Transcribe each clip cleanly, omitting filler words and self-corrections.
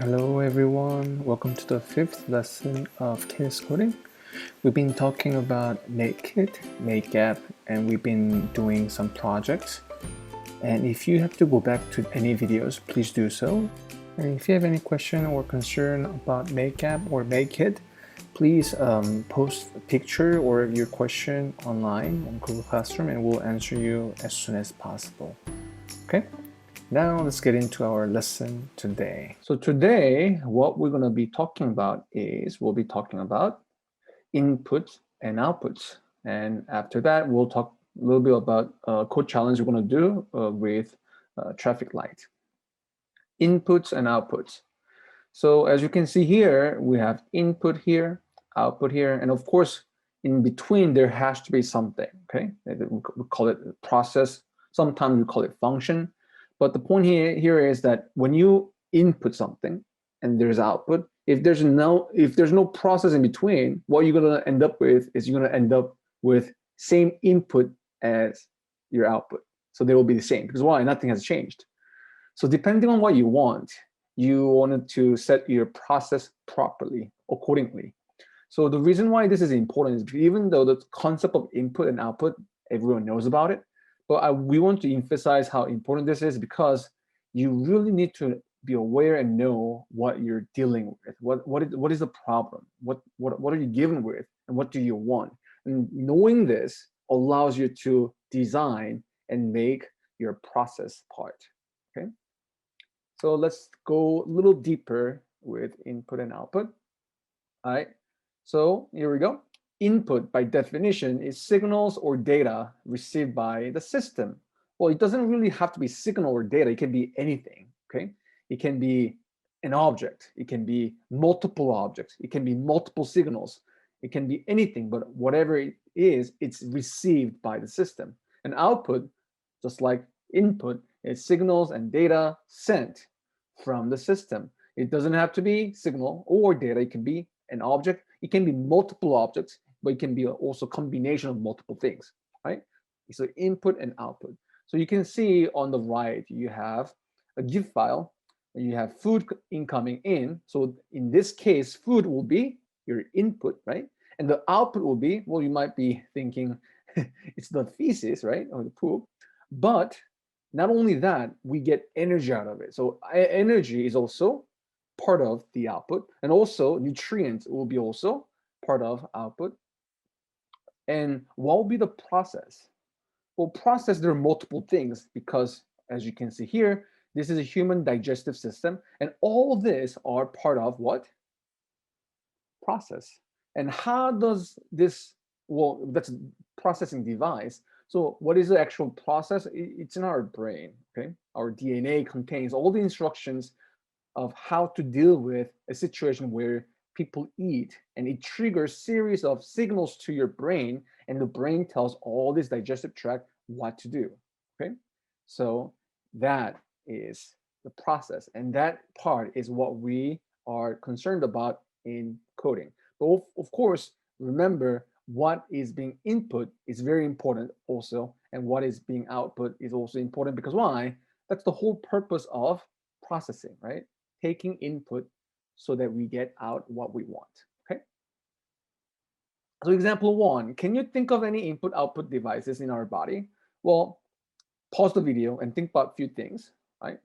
Hello everyone, welcome to the fifth lesson of tennis coding. We've been talking about makeit, makeup, and we've been doing some projects. And if you have to go back to any videos, please do so. And if you have any question or concern about makeup or makeit, please post a picture or your question online on Google Classroom and we'll answer you as soon as possible. Okay? Now let's get into our lesson today. So today, what we're going to be talking about is we'll be talking about inputs and outputs. And after that, we'll talk a little bit about code challenge we're going to do with traffic light. Inputs and outputs. So as you can see here, we have input here, output here, and of course, in between there has to be something, okay? We call it process. Sometimes we call it function. But the point here is that when you input something and there's output, if there's no process in between, what you're gonna end up with is you're gonna end up with same input as your output. So they will be the same because why? Nothing has changed. So depending on what you wanted to set your process properly, accordingly. So the reason why this is important is because even though the concept of input and output, everyone knows about it, but we want to emphasize how important this is because you really need to be aware and know what you're dealing with. What is the problem? What are you given with, and what do you want? And knowing this allows you to design and make your process part. Okay. So let's go a little deeper with input and output. All right. So here we go. Input, by definition, is signals or data received by the system. Well, it doesn't really have to be signal or data. It can be anything, okay? It can be an object. It can be multiple objects. It can be multiple signals. It can be anything, but whatever it is, it's received by the system. And output, just like input, is signals and data sent from the system. It doesn't have to be signal or data. It can be an object. It can be multiple objects, but it can be also a combination of multiple things, right? So input and output. So you can see on the right, you have a GIF file, and you have food incoming in. So in this case, food will be your input, right? And the output will be, well, you might be thinking it's the feces, right? Or the poop. But not only that, we get energy out of it. So energy is also part of the output, and also nutrients will be also part of output. And what will be the process? Well, process, there are multiple things because as you can see here, this is a human digestive system, and all of this are part of what? Process. And how does this, well, that's processing device. So what is the actual process? It's in our brain, okay? Our DNA contains all the instructions of how to deal with a situation where people eat, and it triggers series of signals to your brain, and the brain tells all this digestive tract what to do. Okay, so that is the process, and that part is what we are concerned about in coding. But of course, remember what is being input is very important also, and what is being output is also important because why? That's the whole purpose of processing, right? Taking input so that we get out what we want, okay? So example one, can you think of any input output devices in our body? Well, pause the video and think about a few things, right?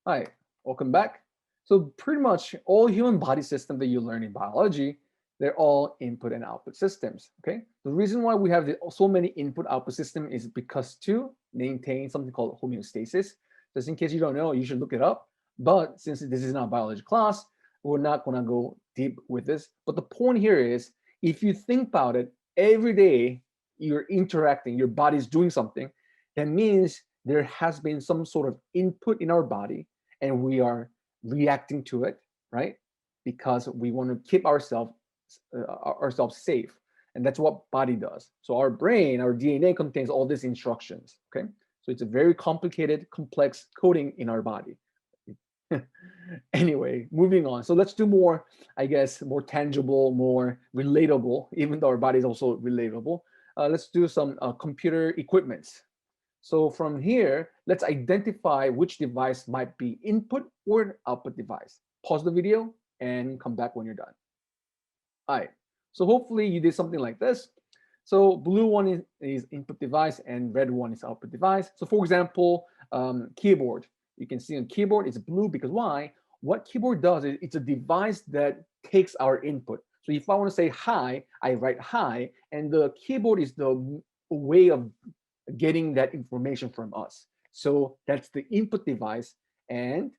Hi, welcome back. So pretty much all human body systems that you learn in biology, they're all input and output systems, okay? The reason why we have so many input output systems is because to maintain something called homeostasis. Just in case you don't know, you should look it up. But since this is not a biology class, we're not gonna go deep with this. But the point here is, if you think about it, every day you're interacting, your body's doing something, that means there has been some sort of input in our body and we are reacting to it, right? Because we want to keep ourselves safe. And that's what body does. So our brain, our DNA contains all these instructions, okay? So it's a very complicated, complex coding in our body. Anyway, moving on. So let's do more, I guess, more tangible, more relatable, even though our body is also relatable. Let's do some computer equipments. So from here, let's identify which device might be input or output device. Pause the video and come back when you're done. All right. So hopefully you did something like this. So blue one is input device and red one is output device. So for example, keyboard. You can see on keyboard it's blue because why? What keyboard does is it's a device that takes our input. So if I want to say hi, I write hi, and the keyboard is the way of getting that information from us. So that's the input device. And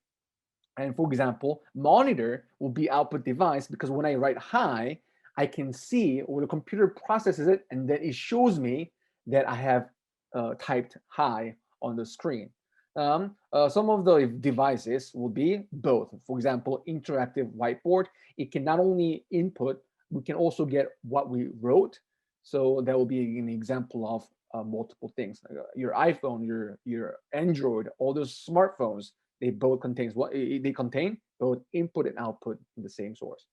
for example, monitor will be output device because when I write hi, I can see, or the computer processes it, and then it shows me that I have typed hi on the screen. Some of the devices will be both. For example, interactive whiteboard. It can not only input, we can also get what we wrote. So that will be an example of multiple things. Your iPhone, your Android, all those smartphones, they both contains what they contain both input and output in the same source.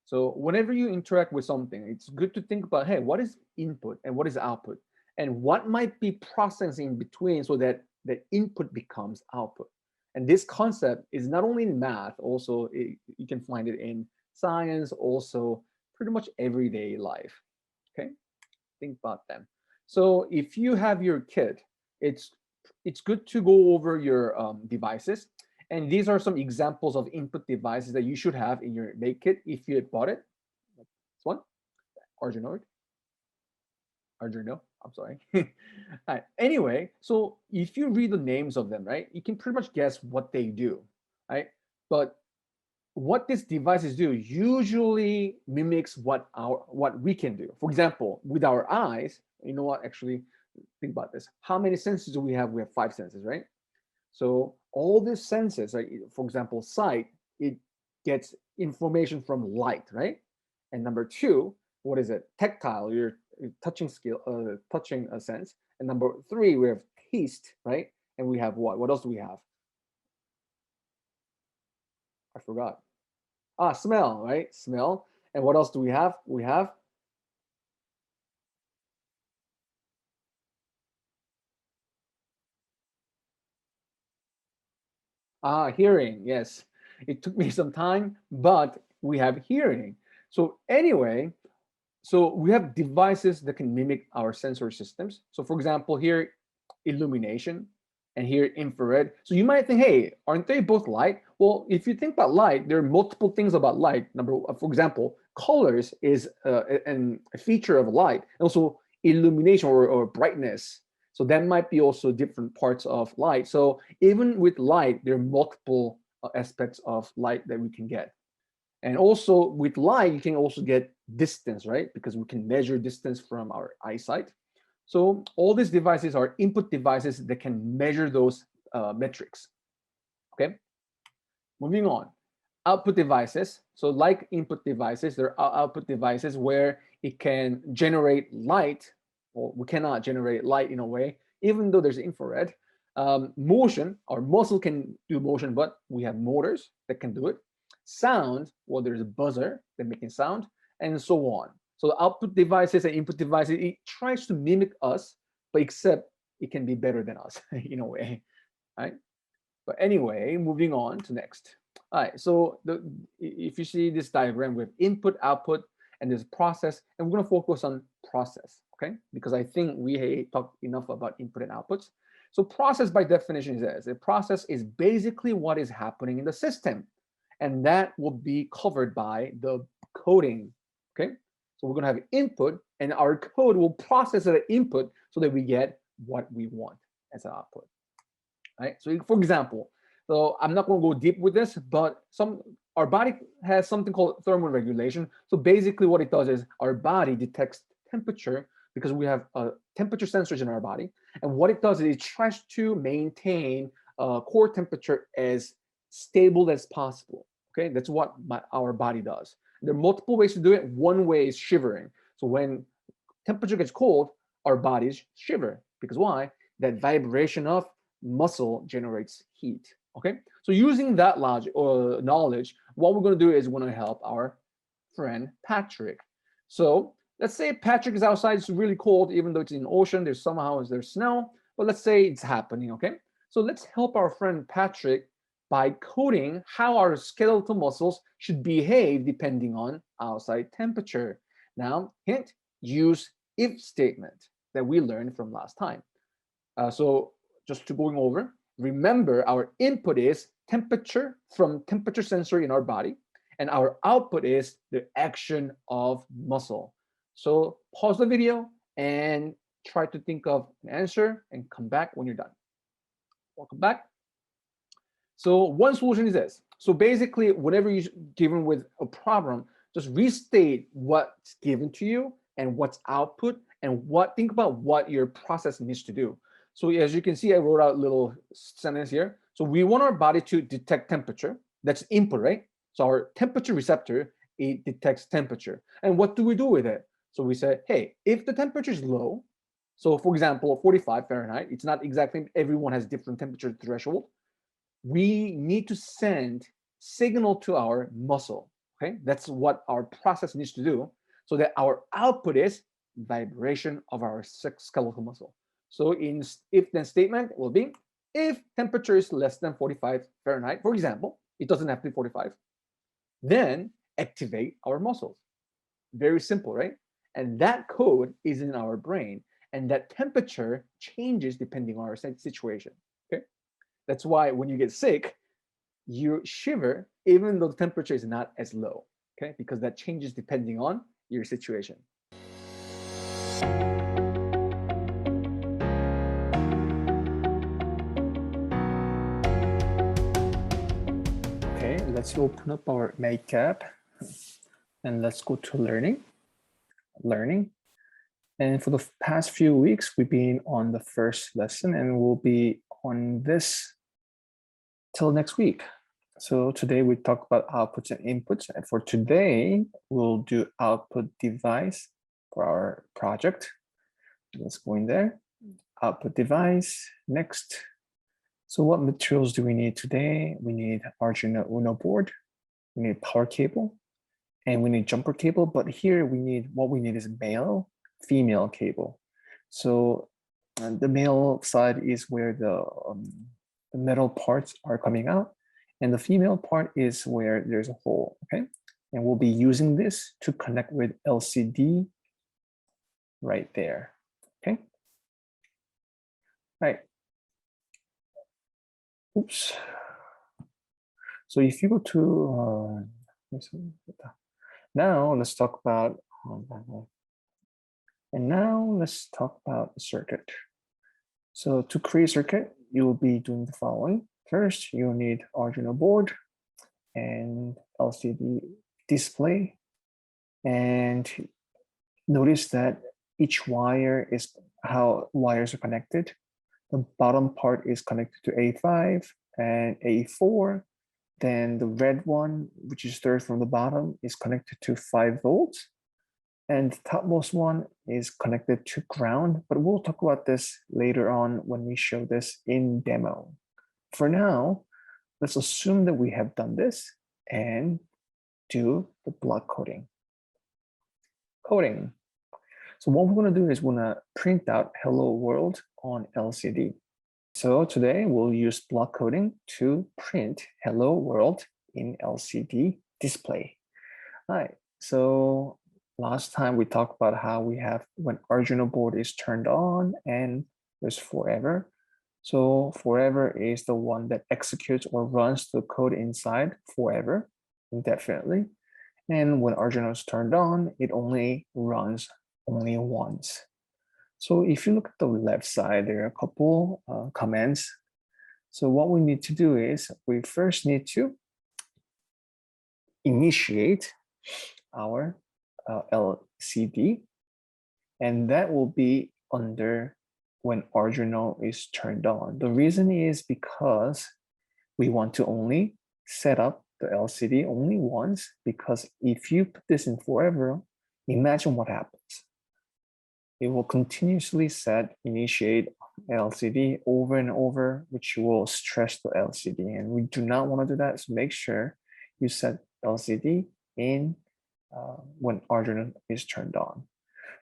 So whenever you interact with something, it's good to think about, hey, what is input and what is output, and what might be processed in between so that the input becomes output. And this concept is not only in math, also you can find it in science, also pretty much everyday life. Okay, think about them. So if you have your kid, it's it's good to go over your devices. And these are some examples of input devices that you should have in your make kit if you had bought it. This one, Arduino, Arduino. I'm sorry. All right. Anyway, so if you read the names of them, right, you can pretty much guess what they do, right? But what these devices do usually mimics what we can do. For example, with our eyes, you know what? Actually, think about this. How many senses do we have? We have five senses, right? So all these senses, like for example, sight, it gets information from light, right? And number two, what is it? Tactile, your touching skill, touching a sense. And number three, we have taste, right? And we have what? What else do we have? I forgot. Smell, right? Smell. And what else do we have? We have hearing. Yes, it took me some time, but we have hearing. So anyway, so we have devices that can mimic our sensor systems. So for example, here, illumination, and here, infrared. So you might think, hey, aren't they both light? Well, if you think about light, there are multiple things about light. For example, colors is a feature of light, and also illumination or brightness. So that might be also different parts of light. So even with light, there are multiple aspects of light that we can get. And also with light, you can also get distance, right? Because we can measure distance from our eyesight. So all these devices are input devices that can measure those metrics. Okay, moving on. Output devices. So like input devices, there are output devices where it can generate light. Well, we cannot generate light in a way, even though there's infrared. Motion, our muscle can do motion, but we have motors that can do it. Sound, well, there's a buzzer that making sound, and so on. So the output devices and input devices, it tries to mimic us, but except it can be better than us in a way, right? But anyway, moving on to next. All right, so if you see this diagram with input, output, and there's process, and we're gonna focus on process, okay? Because I think we talked enough about input and outputs. So process by definition is this. A process is basically what is happening in the system, and that will be covered by the coding, okay? So we're gonna have input, and our code will process the input so that we get what we want as an output. Right? So for example, so I'm not going to go deep with this, but our body has something called thermal regulation. So basically what it does is our body detects temperature because we have temperature sensors in our body. And what it does is it tries to maintain core temperature as stable as possible. Okay, that's what our body does. There are multiple ways to do it. One way is shivering. So when temperature gets cold, our bodies shiver because why? That vibration of muscle generates heat. Okay, so using that logic or knowledge, what we're going to do is we're going to help our friend Patrick. So let's say Patrick is outside, it's really cold, even though it's in the ocean, there's snow. but let's say it's happening, okay? So let's help our friend Patrick by coding how our skeletal muscles should behave depending on outside temperature. Now, hint, use if statement that we learned from last time. So just to going over, remember our input is temperature from temperature sensor in our body, and our output is the action of muscle. So pause the video and try to think of an answer and come back when you're done. Welcome back. So one solution is this. So basically, whenever you're given with a problem, just restate what's given to you and what's output and think about what your process needs to do. So as you can see, I wrote out a little sentence here. So we want our body to detect temperature. That's input, right? So our temperature receptor, it detects temperature. And what do we do with it? So we say, hey, if the temperature is low, so for example, 45 Fahrenheit, it's not exactly, everyone has different temperature threshold. We need to send signal to our muscle, okay? That's what our process needs to do, so that our output is vibration of our skeletal muscle. So in if then statement will be, if temperature is less than 45 Fahrenheit, for example, it doesn't have to be 45, then activate our muscles. Very simple, right? And that code is in our brain, and that temperature changes depending on our situation, okay? That's why when you get sick, you shiver even though the temperature is not as low, okay? Because that changes depending on your situation. Okay, let's open up our Make app and let's go to learning. And for the past few weeks, we've been on the first lesson and we'll be on this till next week. So today we talk about outputs and inputs. And for today, we'll do output device for our project. Let's go in there. Output device, next. So what materials do we need today? We need Arduino Uno board, we need power cable, and we need jumper cable. But here what we need is male, female cable. So the male side is where the metal parts are coming out, and the female part is where there's a hole, okay? And we'll be using this to connect with LCD right there, okay? Right. Oops. So if you go to, now let's talk about, and now let's talk about the circuit. So to create a circuit, you will be doing the following. First, you'll need Arduino board and LCD display. And notice that each wire is how wires are connected. The bottom part is connected to A5 and A4. Then the red one, which is third from the bottom, is connected to 5 volts. And the topmost one is connected to ground, but we'll talk about this later on when we show this in demo. For now, let's assume that we have done this and do the block coding. So what we're going to do is we're going to print out hello world on LCD. So today we'll use block coding to print hello world in LCD display. All right, so last time we talked about how we have when Arduino board is turned on and there's forever. So forever is the one that executes or runs the code inside forever, indefinitely. And when Arduino is turned on, it only runs only once. So if you look at the left side, there are a couple commands. So what we need to do is we first need to initiate our LCD, and that will be under when Arduino is turned on. The reason is because we want to only set up the LCD only once, because if you put this in forever, imagine what happens. It will continuously initiate LCD over and over, which will stress the LCD, and we do not want to do that. So make sure you set LCD in when Arduino is turned on.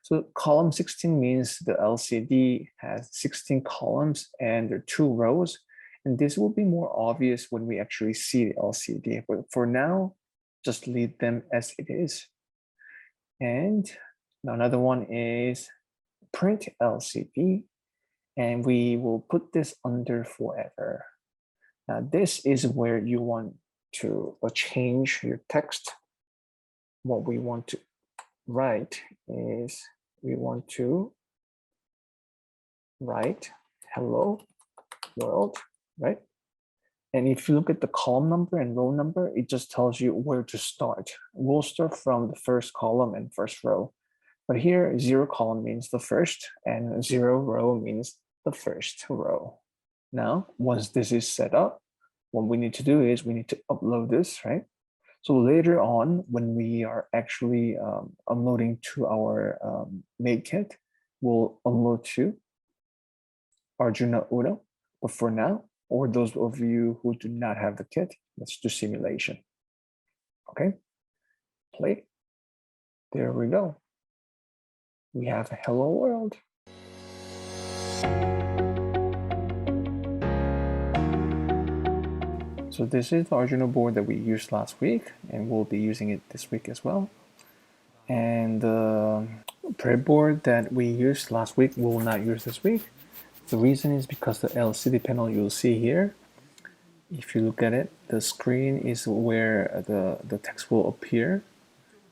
So column 16 means the LCD has 16 columns and there are 2 rows. And this will be more obvious when we actually see the LCD. But for now, just leave them as it is. And another one is print LCD. And we will put this under forever. Now, this is where you want to change your text. What we want to write is we want to write hello world, right? And if you look at the column number and row number, it just tells you where to start. We'll start from the first column and first row. But here, 0 column means the first, and 0 row means the first row. Now, once this is set up, what we need to do is we need to upload this, right? So later on, when we are actually uploading to our MakeKit, we'll upload to Arduino Uno. But for now, or those of you who do not have the kit, let's do simulation. Okay, play. There we go. We have a hello world. So this is the Arduino board that we used last week, and we'll be using it this week as well. And the breadboard that we used last week, we will not use this week. The reason is because the LCD panel you'll see here, if you look at it, the screen is where the text will appear.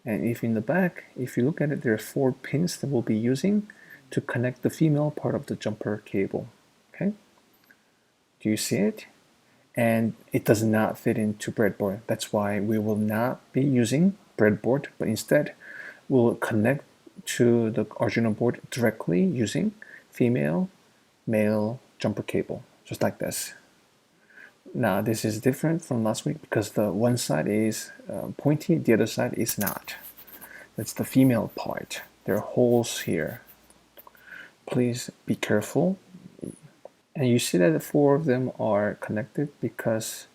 And if in the back, if you look at it, there are 4 pins that we'll be using to connect the female part of the jumper cable. Okay, do you see it? And it does not fit into breadboard. That's why we will not be using breadboard, but instead we'll connect to the Arduino board directly using female, male jumper cable, just like this. Now this is different from last week because the one side is pointy, the other side is not. That's the female part. There are holes here. Please be careful. And you see that the 4 of them are connected because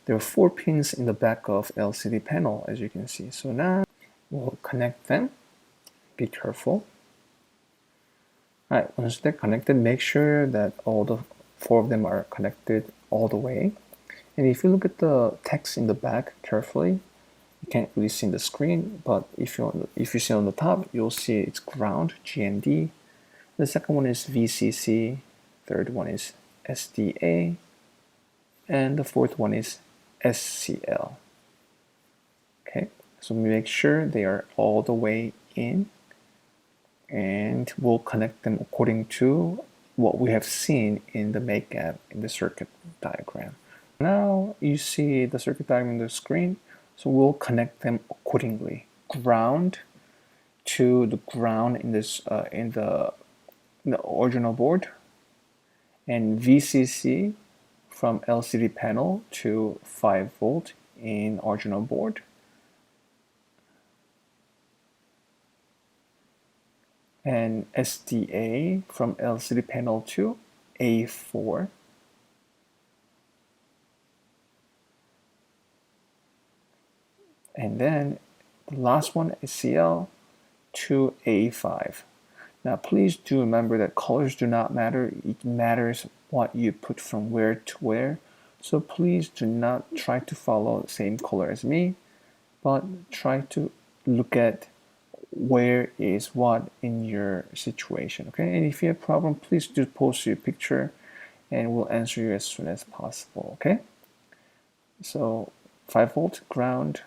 there are 4 pins in the back of LCD panel, as you can see. So now we'll connect them. Be careful. All right, once they're connected, make sure that all the 4 of them are connected all the way. And if you look at the text in the back carefully, you can't really see in the screen, but if you see on the top, you'll see it's ground, GND. The second one is VCC. Third one is SDA. And the fourth one is SCL. Okay, so make sure they are all the way in, and we'll connect them according to what we have seen in the make app in the circuit diagram. Now you see the circuit diagram on the screen, so we'll connect them accordingly. Ground to the ground in this in the Arduino board, and VCC from LCD panel to 5 volt in Arduino board. And SDA from LCD panel to A4. And then the last one is CL to A5. Now please do remember that colors do not matter. It matters what you put from where to where. So please do not try to follow the same color as me, but try to look at where is what in your situation. Okay, and if you have a problem, please do post your picture and we'll answer you as soon as possible. Okay, so 5 volt ground,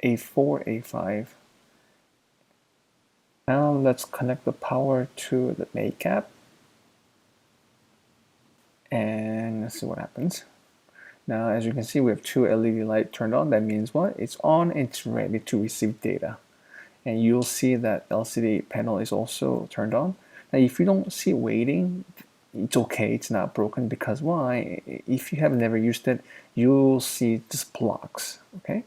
A4, A5. Now let's connect the power to the make app and let's see what happens. Now as you can see, we have 2 LED light turned on. That means what? It's on, it's ready to receive data. And you'll see that LCD panel is also turned on. Now if you don't see waiting, it's okay, it's not broken, because why? If you have never used it, you'll see just blocks, okay?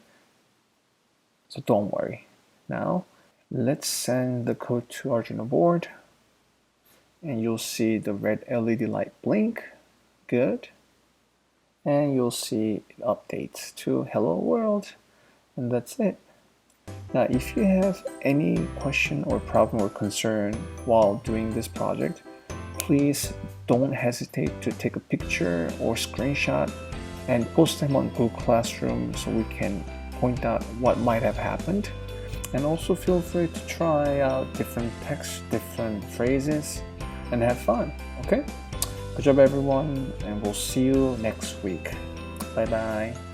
So don't worry. Now let's send the code to Arduino board and you'll see the red LED light blink. Good. And you'll see it updates to hello world, and that's it. Now, if you have any question or problem or concern while doing this project, please don't hesitate to take a picture or screenshot and post them on Google Classroom so we can point out what might have happened. And also feel free to try out different texts, different phrases, and have fun, okay? Good job everyone, and we'll see you next week. Bye bye.